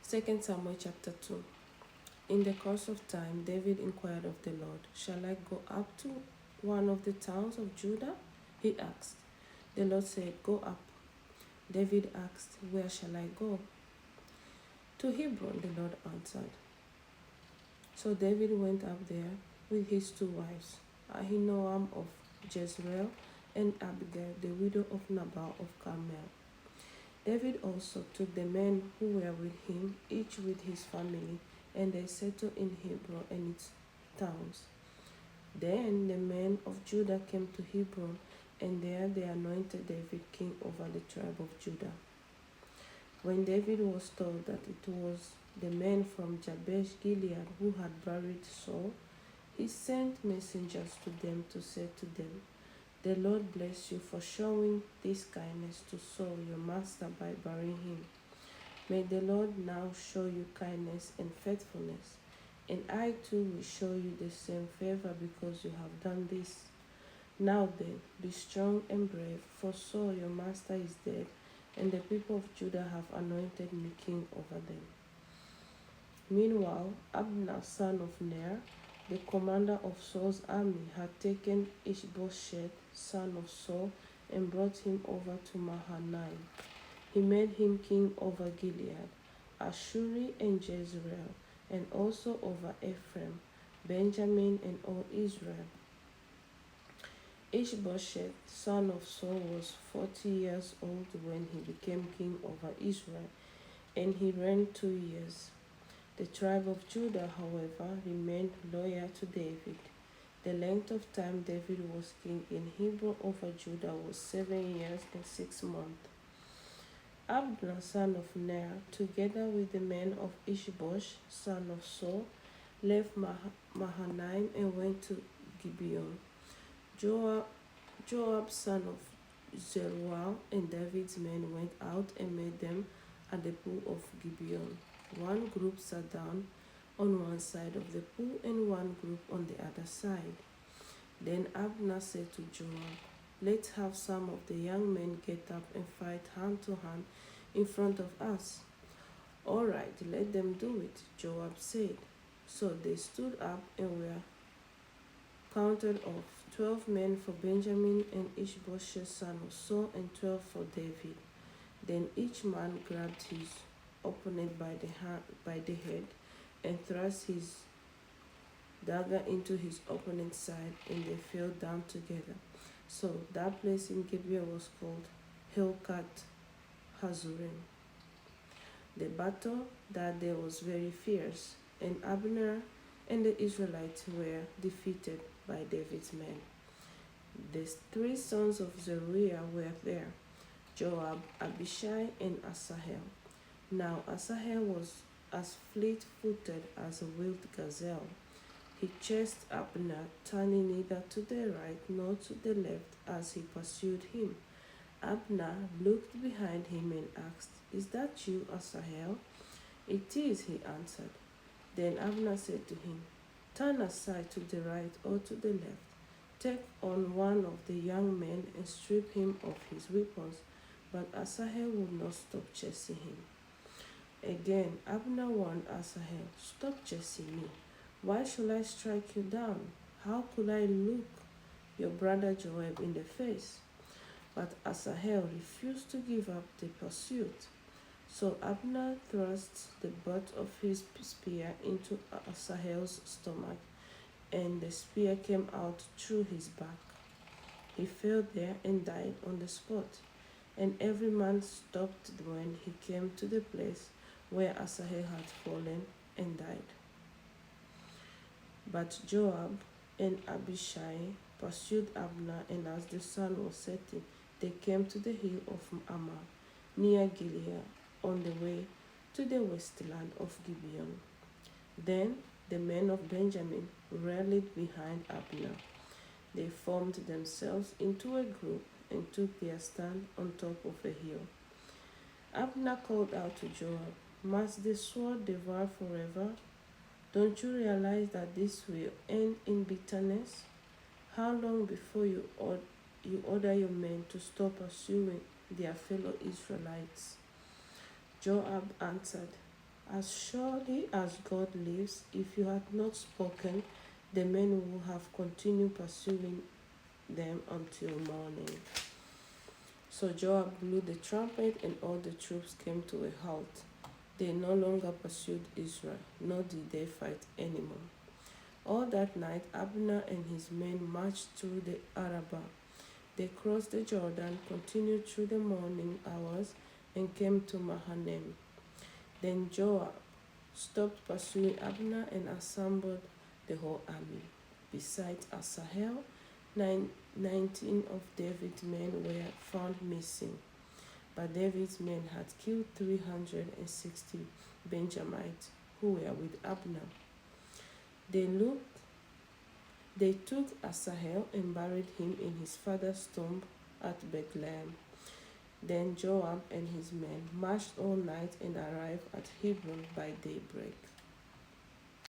2 Samuel chapter 2. In the course of time, David inquired of the Lord, "Shall I go up to one of the towns of Judah?" He asked. The Lord said, "Go up." David asked, "Where shall I go?" "To Hebron," the Lord answered. So David went up there with his two wives, Ahinoam of Jezreel and Abigail, the widow of Nabal of Carmel. David also took the men who were with him, each with his family, and they settled in Hebron and its towns. Then the men of Judah came to Hebron, and there they anointed David king over the tribe of Judah. When David was told that it was the men from Jabesh Gilead who had buried Saul, he sent messengers to them to say to them, "The Lord bless you for showing this kindness to Saul your master by burying him. May the Lord now show you kindness and faithfulness, and I too will show you the same favor because you have done this. Now then, be strong and brave, for Saul your master is dead, and the people of Judah have anointed me king over them." Meanwhile, Abner, son of Ner, the commander of Saul's army, had taken Ishbosheth, son of Saul, and brought him over to Mahanaim. He made him king over Gilead, Ashuri, and Jezreel, and also over Ephraim, Benjamin, and all Israel. Ishbosheth, son of Saul, was 40 years old when he became king over Israel, and he reigned 2 years. The tribe of Judah, however, remained loyal to David. The length of time David was king in Hebron over Judah was 7 years and 6 months. Abner, son of Ner, together with the men of Ishbosh, son of Saul, left Mahanaim and went to Gibeon. Joab, son of Zeruiah, and David's men went out and met them at the pool of Gibeon. One group sat down on one side of the pool and one group on the other side. Then Abner said to Joab, "Let's have some of the young men get up and fight hand to hand in front of us." "All right, let them do it," Joab said. So they stood up and were counted off, 12 men for Benjamin and Ishbosheth, son of Saul, and 12 for David. Then each man grabbed his opponent by the head and thrust his dagger into his opponent's side, and they fell down together. So that place in Gibeon was called Helkat Hazurim. The battle that day was very fierce, and Abner and the Israelites were defeated by David's men. The 3 sons of Zeruiah were there, Joab, Abishai, and Asahel. Now Asahel was as fleet-footed as a wild gazelle. He chased Abner, turning neither to the right nor to the left as he pursued him. Abner looked behind him and asked, "Is that you, Asahel?" "It is," he answered. Then Abner said to him, "Turn aside to the right or to the left. Take on one of the young men and strip him of his weapons." But Asahel would not stop chasing him. Again, Abner warned Asahel, "Stop chasing me. Why should I strike you down? How could I look your brother Joab in the face?" But Asahel refused to give up the pursuit. So Abner thrust the butt of his spear into Asahel's stomach, and the spear came out through his back. He fell there and died on the spot, and every man stopped when he came to the place where Asahel had fallen and died. But Joab and Abishai pursued Abner, and as the sun was setting, they came to the hill of Ammah, near Gilead, on the way to the wasteland of Gibeon. Then the men of Benjamin rallied behind Abner. They formed themselves into a group and took their stand on top of a hill. Abner called out to Joab, "Must the sword devour forever? Don't you realize that this will end in bitterness? How long before you order your men to stop pursuing their fellow Israelites?" Joab answered, As surely as God lives, if you had not spoken, the men would have continued pursuing them until morning. So Joab blew the trumpet, and all the troops came to a halt. They no longer pursued Israel, nor did they fight anymore. All that night, Abner and his men marched through the Arabah. They crossed the Jordan, continued through the morning hours, and came to Mahanaim. Then Joab stopped pursuing Abner and assembled the whole army. Besides Asahel, 19 of David's men were found missing, but David's men had killed 360 Benjamites who were with Abner. They looked They took Asahel and buried him in his father's tomb at Bethlehem. Then Joab and his men marched all night and arrived at Hebron by daybreak.